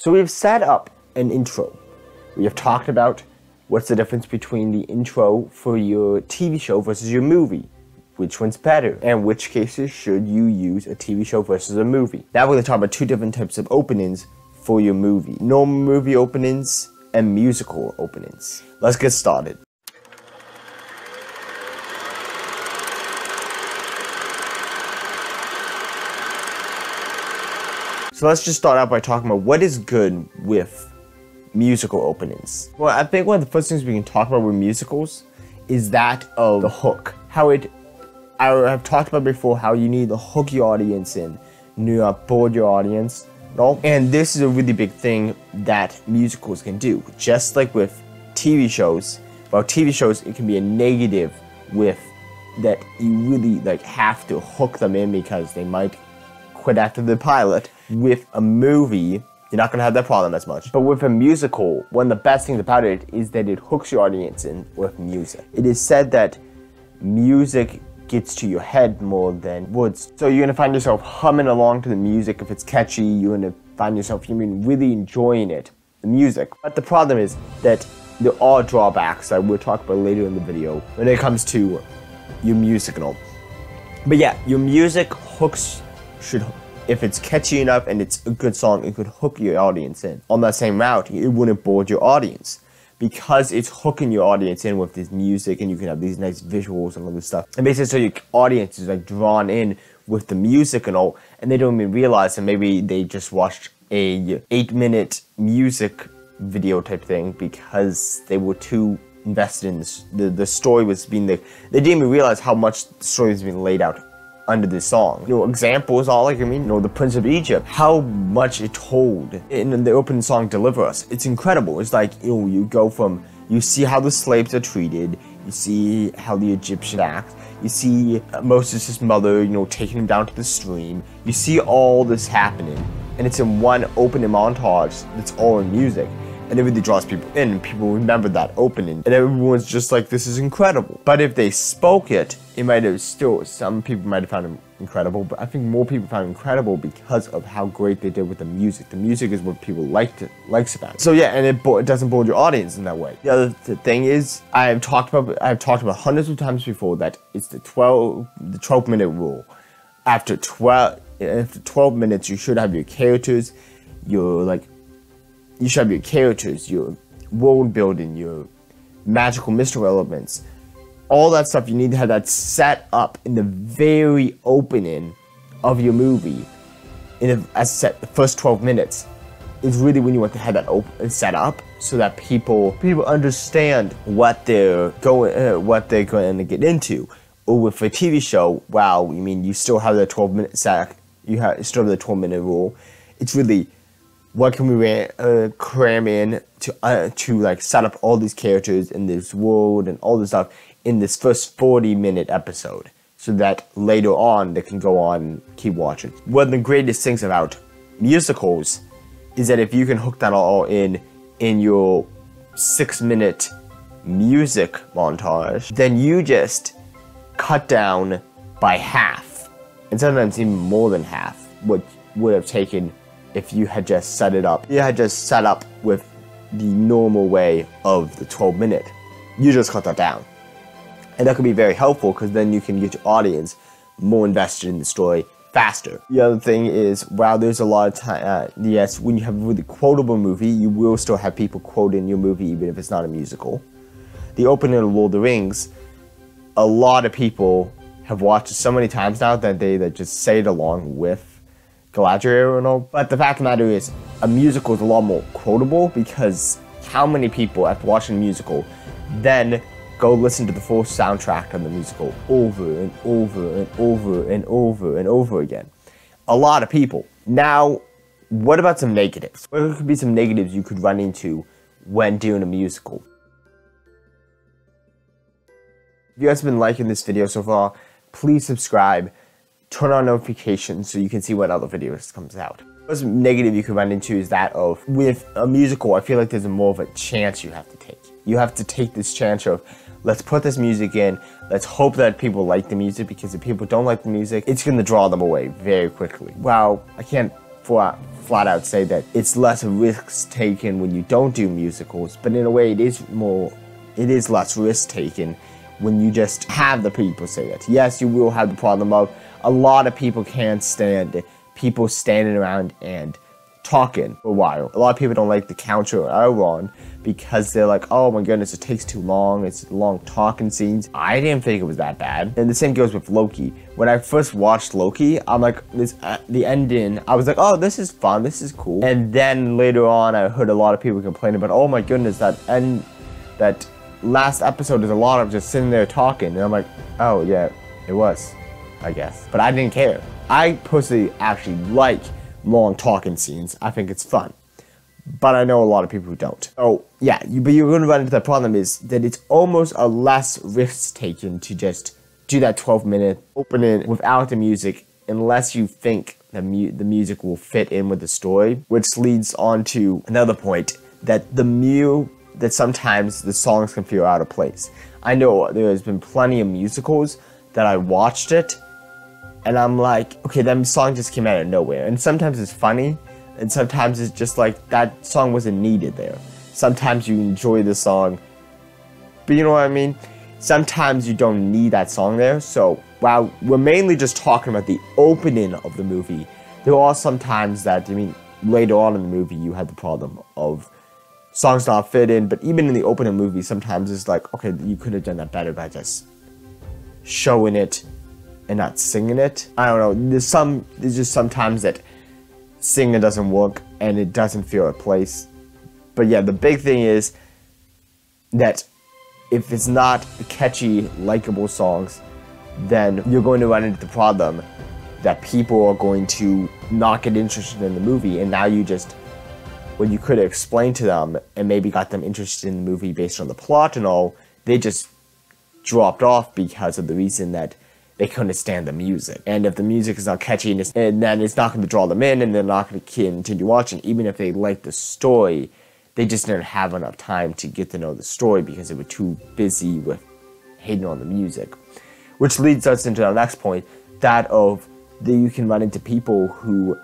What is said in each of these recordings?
So we've set up an intro. We have talked about what's the difference between the intro for your TV show versus your movie. Which one's better, and which cases should you use a TV show versus a movie. Now we're going to talk about two different types of openings for your movie. Normal movie openings and musical openings. Let's get started. So let's just start out by talking about what is good with musical openings. Well, I think one of the first things we can talk about with musicals is that of the hook. I have talked about before how you need to hook your audience in, not board your audience. No? And this is a really big thing that musicals can do. Just like with TV shows, well, TV shows, it can be a negative with that you really have to hook them in because they might quit after the pilot. With a movie, you're not going to have that problem as much. But with a musical, one of the best things about it is that it hooks your audience in with music. It is said that music gets to your head more than words. So you're going to find yourself humming along to the music if it's catchy. You're going to find yourself really enjoying it, the music. But the problem is that there are drawbacks that we'll talk about later in the video when it comes to your music and all. But yeah, your music hooks if it's catchy enough and it's a good song, it could hook your audience in. On that same route, it wouldn't board your audience because it's hooking your audience in with this music, and you can have these nice visuals and all this stuff. And basically, so your audience is drawn in with the music and all, and they don't even realize that maybe they just watched a 8-minute music video type thing because they were too invested in this. The story was being they didn't even realize how much the story was being laid out under this song. Examples are the Prince of Egypt, how much it told in the opening song Deliver Us. It's incredible. It's you see how the slaves are treated, you see how the Egyptians act, you see Moses' mother, taking him down to the stream. You see all this happening, and it's in one opening montage that's all in music. And it really draws people in, and people remember that opening. And everyone's just like, this is incredible. But if they spoke it, some people might have found it incredible, but I think more people found it incredible because of how great they did with the music. The music is what people likes about it. So yeah, and it doesn't board your audience in that way. The other thing is, I've talked about hundreds of times before that it's the 12-minute rule. After 12 minutes, you should have your characters, your world building, your magical mystical elements, all that stuff. You need to have that set up in the very opening of your movie. As I said, the first 12 minutes is really when you want to have that set up so that people understand what they're going to get into. Or with a TV show, you still have the 12-minute set. You still have the 12-minute rule. It's really, what can we cram in to set up all these characters in this world and all this stuff in this first 40-minute episode, so that later on they can go on and keep watching. One of the greatest things about musicals is that if you can hook that all in your 6-minute music montage, then you just cut down by half, and sometimes even more than half, what would have taken if you had just set it up. You had just set up with the normal way of the 12-minute. You just cut that down. And that could be very helpful because then you can get your audience more invested in the story faster. The other thing is, there's a lot of time, yes, when you have a really quotable movie, you will still have people quoting your movie even if it's not a musical. The opening of Lord of the Rings, a lot of people have watched it so many times now that they just say it along with Galadriel and all. But the fact of the matter is, a musical is a lot more quotable because how many people after watching a musical then go listen to the full soundtrack of the musical over and over and over and over and over again? A lot of people. Now, what about some negatives? What could be some negatives you could run into when doing a musical? If you guys have been liking this video so far, please subscribe, turn on notifications so you can see when other videos comes out. What's negative you could run into is that of, with a musical, I feel like there's more of a chance you have to take. You have to take this chance of, let's put this music in, let's hope that people like the music, because if people don't like the music, it's going to draw them away very quickly. Wow, I can't flat out say that it's less risks taken when you don't do musicals, but in a way it is less risk taken when you just have the people say that. Yes, you will have the problem of a lot of people can't stand people standing around and talking for a while. A lot of people don't like the counter on because they're like, oh my goodness, it takes too long, it's long talking scenes. I didn't think it was that bad. And the same goes with Loki. When I first watched Loki, I'm like, the ending, I was like, oh, this is fun, this is cool. And then later on, I heard a lot of people complaining about, oh my goodness, that last episode is a lot of just sitting there talking. And I'm like, oh yeah, it was, I guess. But I didn't care. I personally actually like long talking scenes. I think it's fun. But I know a lot of people who don't. Oh, yeah, but you're going to run into the problem is that it's almost a less risk taken to just do that 12-minute opening without the music unless you think the music will fit in with the story, which leads on to another point that that sometimes the songs can feel out of place. I know there's been plenty of musicals that I watched it and I'm like, okay, that song just came out of nowhere. And sometimes it's funny, and sometimes it's just like, that song wasn't needed there. Sometimes you enjoy the song, but you know what I mean? Sometimes you don't need that song there. So while we're mainly just talking about the opening of the movie, there are some times that, later on in the movie, you had the problem of songs not fit in, but even in the opening movie, sometimes it's like, okay, you could have done that better by just showing it and not singing it. I don't know, there's just sometimes that singing doesn't work and it doesn't feel at place. But yeah, the big thing is that if it's not catchy, likable songs, then you're going to run into the problem that people are going to not get interested in the movie, and now you just, when you could have explained to them and maybe got them interested in the movie based on the plot and all, they just dropped off because of the reason that they couldn't stand the music. And if the music is not catchy, and then it's not going to draw them in, and they're not going to continue watching, even if they like the story, they just didn't have enough time to get to know the story because they were too busy with hating on the music. Which leads us into our next point, that you can run into people who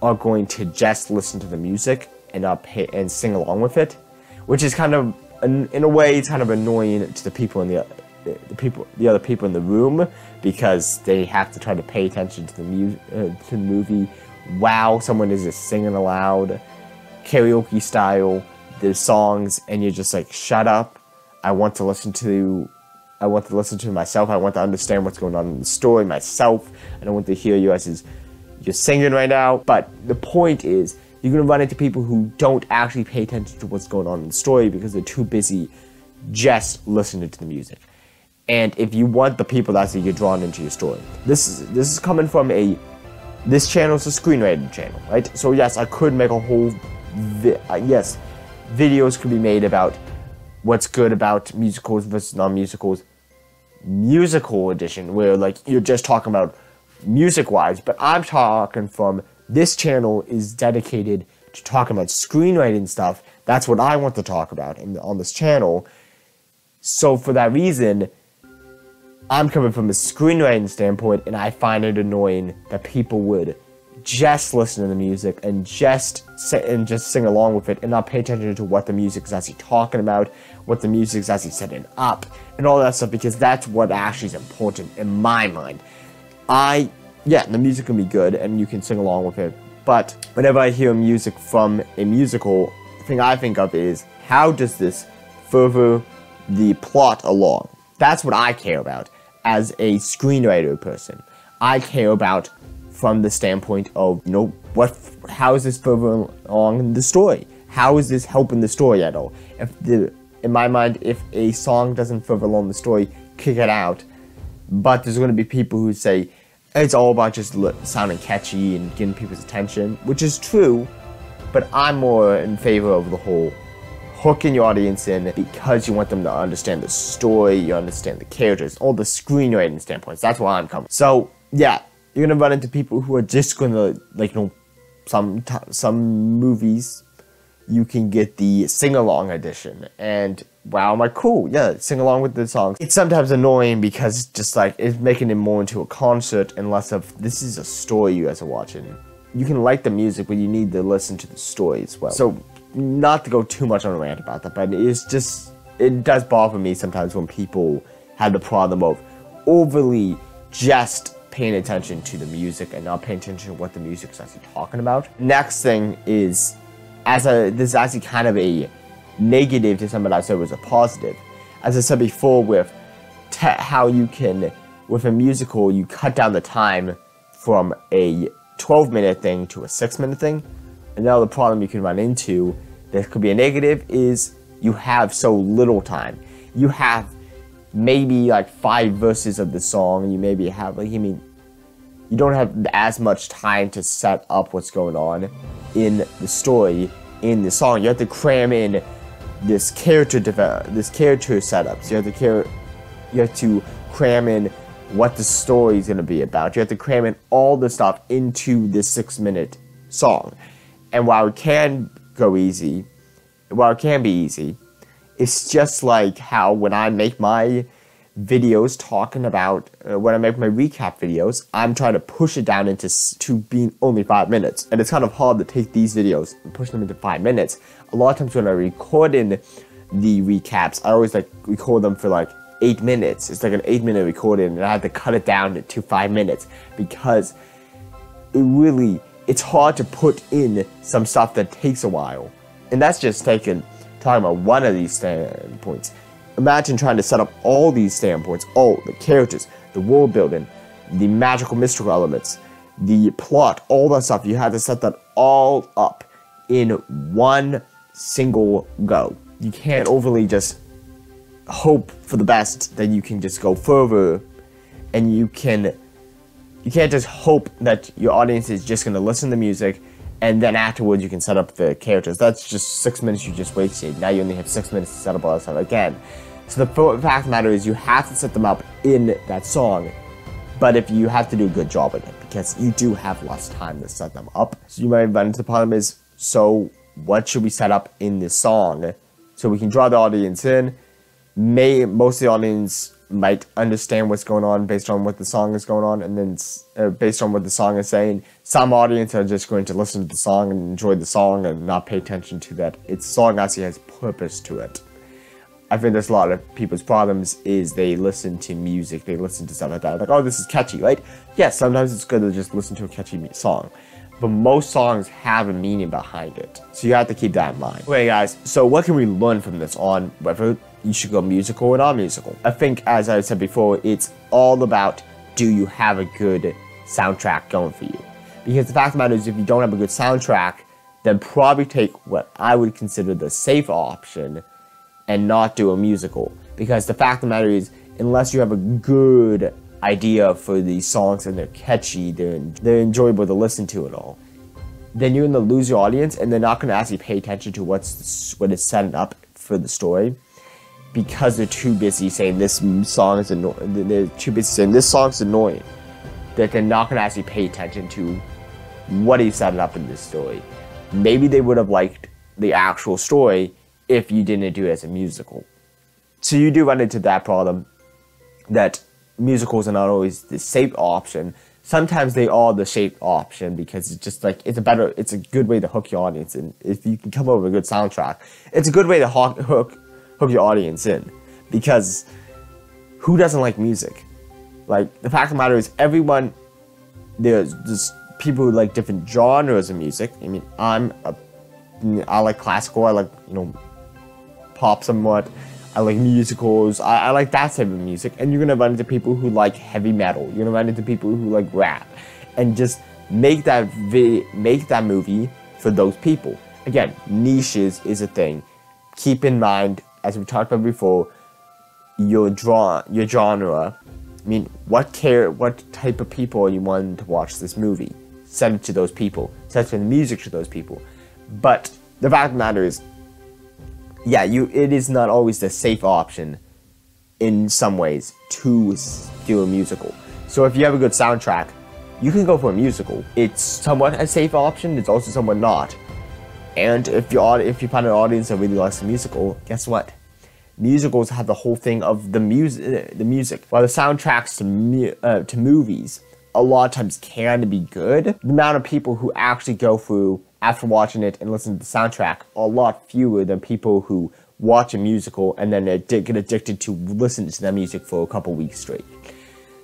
are going to just listen to the music and not pay and sing along with it, which is kind of, in a way, it's kind of annoying to the people in the other people in the room, because they have to try to pay attention to the movie while someone is just singing aloud, karaoke style, the songs, and you're just like, shut up. I want to listen to myself. I want to understand what's going on in the story myself. I don't want to hear you as you're singing right now. But the point is, you're going to run into people who don't actually pay attention to what's going on in the story because they're too busy just listening to the music. And if you want the people that get drawn into your story, this is coming from this channel is a screenwriting channel, right? So yes, I could make a whole, videos could be made about what's good about musicals versus non-musicals, musical edition, where like you're just talking about music-wise, but I'm talking from, this channel is dedicated to talking about screenwriting stuff. That's what I want to talk about on this channel. So for that reason, I'm coming from a screenwriting standpoint, and I find it annoying that people would just listen to the music and just sing along with it and not pay attention to what the music is actually talking about, what the music is actually setting up, and all that stuff, because that's what actually is important in my mind. The music can be good and you can sing along with it, but whenever I hear music from a musical, the thing I think of is, how does this further the plot along? That's what I care about as a screenwriter person. I care about from the standpoint of, how is this further along in the story? How is this helping the story at all? In my mind, if a song doesn't further along the story, kick it out. But there's going to be people who say, it's all about just sounding catchy and getting people's attention, which is true, but I'm more in favor of the whole hooking your audience in because you want them to understand the story, you understand the characters, all the screenwriting standpoints. That's why I'm coming. So, yeah, you're gonna run into people who are just gonna, some movies, you can get the sing-along edition, and wow, I'm like, cool, yeah, sing along with the songs. It's sometimes annoying because it's just like, it's making it more into a concert and less of, this is a story you guys are watching. you can like the music, but you need to listen to the story as well. So, not to go too much on a rant about that, but it does bother me sometimes when people have the problem of overly just paying attention to the music and not paying attention to what the music is actually talking about. Next thing is, this is actually kind of a negative to something I said was a positive. As I said before, with how you can, with a musical, you cut down the time from a 12-minute thing to a 6-minute thing. Another problem you can run into that could be a negative is you have so little time. You have maybe like 5 verses of the song. You maybe have you don't have as much time to set up what's going on in the story in the song. You have to cram in this character setups. You have to cram in what the story is going to be about. You have to cram in all the stuff into this 6-minute song. And while it can be easy, it's just like how when I make my videos talking about, when I make my recap videos, I'm trying to push it down to being only 5 minutes. And it's kind of hard to take these videos and push them into 5 minutes. A lot of times when I record in the recaps, I always record them for 8 minutes. It's like an 8-minute recording, and I have to cut it down to 5 minutes because it's hard to put in some stuff that takes a while. And that's just talking about one of these standpoints. Imagine trying to set up all these standpoints, all the characters, the world building, the magical mystical elements, the plot, all that stuff. You have to set that all up in one single go. You can't overly just hope for the best that you can just go further, and you can't just hope that your audience is just going to listen to the music and then afterwards you can set up the characters. That's just 6 minutes you just wasted. Now you only have 6 minutes to set up all that stuff again. So the fact of the matter is you have to set them up in that song, but if you have to do a good job at it, because you do have less time to set them up. So you might run into the problem is, so what should we set up in this song so we can draw the audience in? Most of the audience might understand what's going on based on what the song is going on, and then based on what the song is saying. Some audience are just going to listen to the song and enjoy the song and not pay attention to that its song actually has purpose to it. I think there's a lot of people's problems is they listen to music, they listen to stuff like that, like, oh, this is catchy, right? Yes, sometimes it's good to just listen to a catchy song, but most songs have a meaning behind it, so you have to keep that in mind. Okay guys, so what can we learn from this on whether you should go musical or non-musical? I think, as I said before, it's all about, do you have a good soundtrack going for you? Because the fact of the matter is, if you don't have a good soundtrack, then probably take what I would consider the safe option and not do a musical. Because the fact of the matter is, unless you have a good idea for these songs and they're catchy, they're enjoyable to listen to at all, then you're going to lose your audience and they're not going to actually pay attention to what is setting up for the story, because they're too busy saying this song is annoying. They're too busy saying this song's annoying, that they're not going to actually pay attention to what he's setting up in this story. Maybe they would have liked the actual story if you didn't do it as a musical. So you do run into that problem, that musicals are not always the safe option. Sometimes they are the safe option because it's just it's a good way to hook your audience in. If you can come up with a good soundtrack, it's a good way to hook your audience in, because who doesn't like music? Like, the fact of the matter is, there's just people who like different genres of music. I mean, I like classical, I like, pop somewhat, I like musicals, I like that type of music, and you're gonna run into people who like heavy metal, you're gonna run into people who like rap, and just make that movie for those people. Again, niches is a thing. Keep in mind, as we talked about before, your genre. I mean, what type of people are you wanting to watch this movie? Set it to those people. Set the music to those people. But the fact of the matter is, yeah, it is not always the safe option in some ways to do a musical. So if you have a good soundtrack, you can go for a musical. It's somewhat a safe option, it's also somewhat not. And if you find an audience that really likes the musical, guess what? Musicals have the whole thing of the music. While the soundtracks to movies a lot of times can be good, the amount of people who actually go through after watching it and listen to the soundtrack are a lot fewer than people who watch a musical and then get addicted to listening to that music for a couple weeks straight.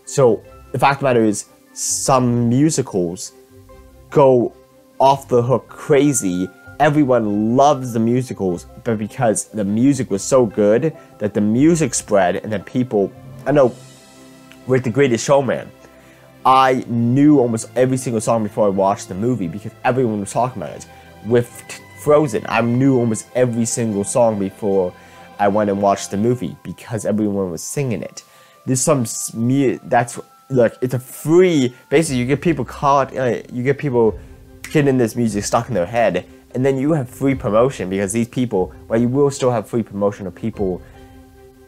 So the fact of the matter is, some musicals go off the hook crazy. Everyone loves the musicals, but because the music was so good that the music spread, and then people, I know, with The Greatest Showman, I knew almost every single song before I watched the movie because everyone was talking about it. With Frozen, I knew almost every single song before I went and watched the movie because everyone was singing it. There's some that's like, it's a free, basically you get people caught, you get people getting this music stuck in their head, and then you have free promotion because these people, well, you will still have free promotion of people.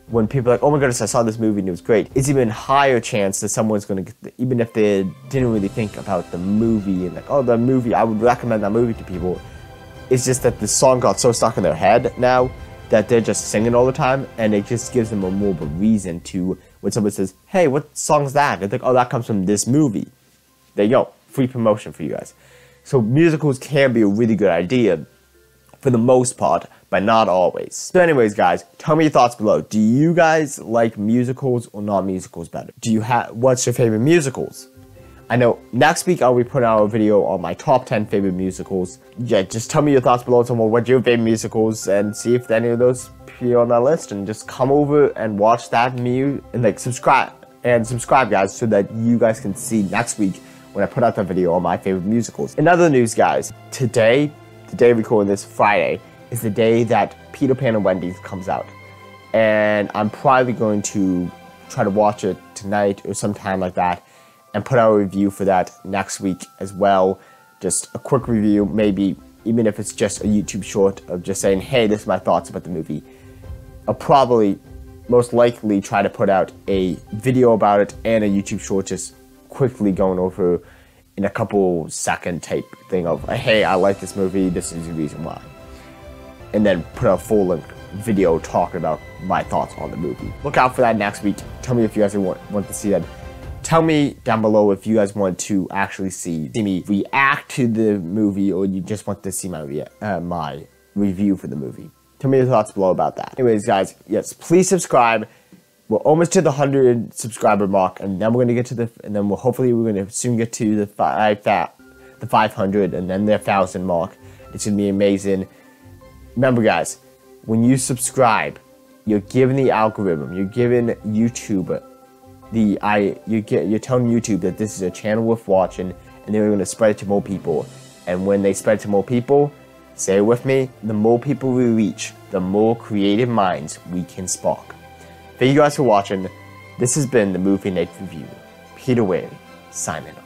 When people are like, oh my goodness, I saw this movie and it was great, it's even higher chance that someone's going to get, even if they didn't really think about the movie and like, oh, the movie, I would recommend that movie to people. It's just that the song got so stuck in their head now that they're just singing all the time, and it just gives them more of a reason to, when someone says, hey, what song's that? It's like, oh, that comes from this movie. There you go, free promotion for you guys. So musicals can be a really good idea for the most part, but not always. So anyways, guys, tell me your thoughts below. Do you guys like musicals or non-musicals better? What's your favorite musicals? I know next week I'll be putting out a video on my top 10 favorite musicals. Yeah, just tell me your thoughts below. Tell me what your favorite musicals, and see if any of those appear on that list, and just come over and watch that and like subscribe, guys, so that you guys can see next week when I put out the video on my favorite musicals. In other news, guys, today, the day recording this, Friday, is the day that Peter Pan and Wendy's comes out. And I'm probably going to try to watch it tonight or sometime like that, and put out a review for that next week as well. Just a quick review, maybe, even if it's just a YouTube short of just saying, hey, this is my thoughts about the movie. I'll probably, most likely, try to put out a video about it and a YouTube short just quickly going over in a couple second type thing of, hey, I like this movie, this is the reason why. And then put a full length video talking about my thoughts on the movie. Look out for that next week. Tell me if you guys want to see that. Tell me down below if you guys want to actually see me react to the movie, or you just want to see my review for the movie. Tell me your thoughts below about that. Anyways, guys, yes, please subscribe. We're almost to the 100 subscriber mark, and then we're gonna get to hopefully we're gonna soon get to the 500, and then the 1,000 mark. It's gonna be amazing. Remember, guys, when you subscribe, you're giving the algorithm, you're giving YouTube you're telling YouTube that this is a channel worth watching, and they're gonna spread it to more people. And when they spread it to more people, say it with me, the more people we reach, the more creative minds we can spark. Thank you guys for watching. This has been the Movie Night Review. Peter Whaley, signing off.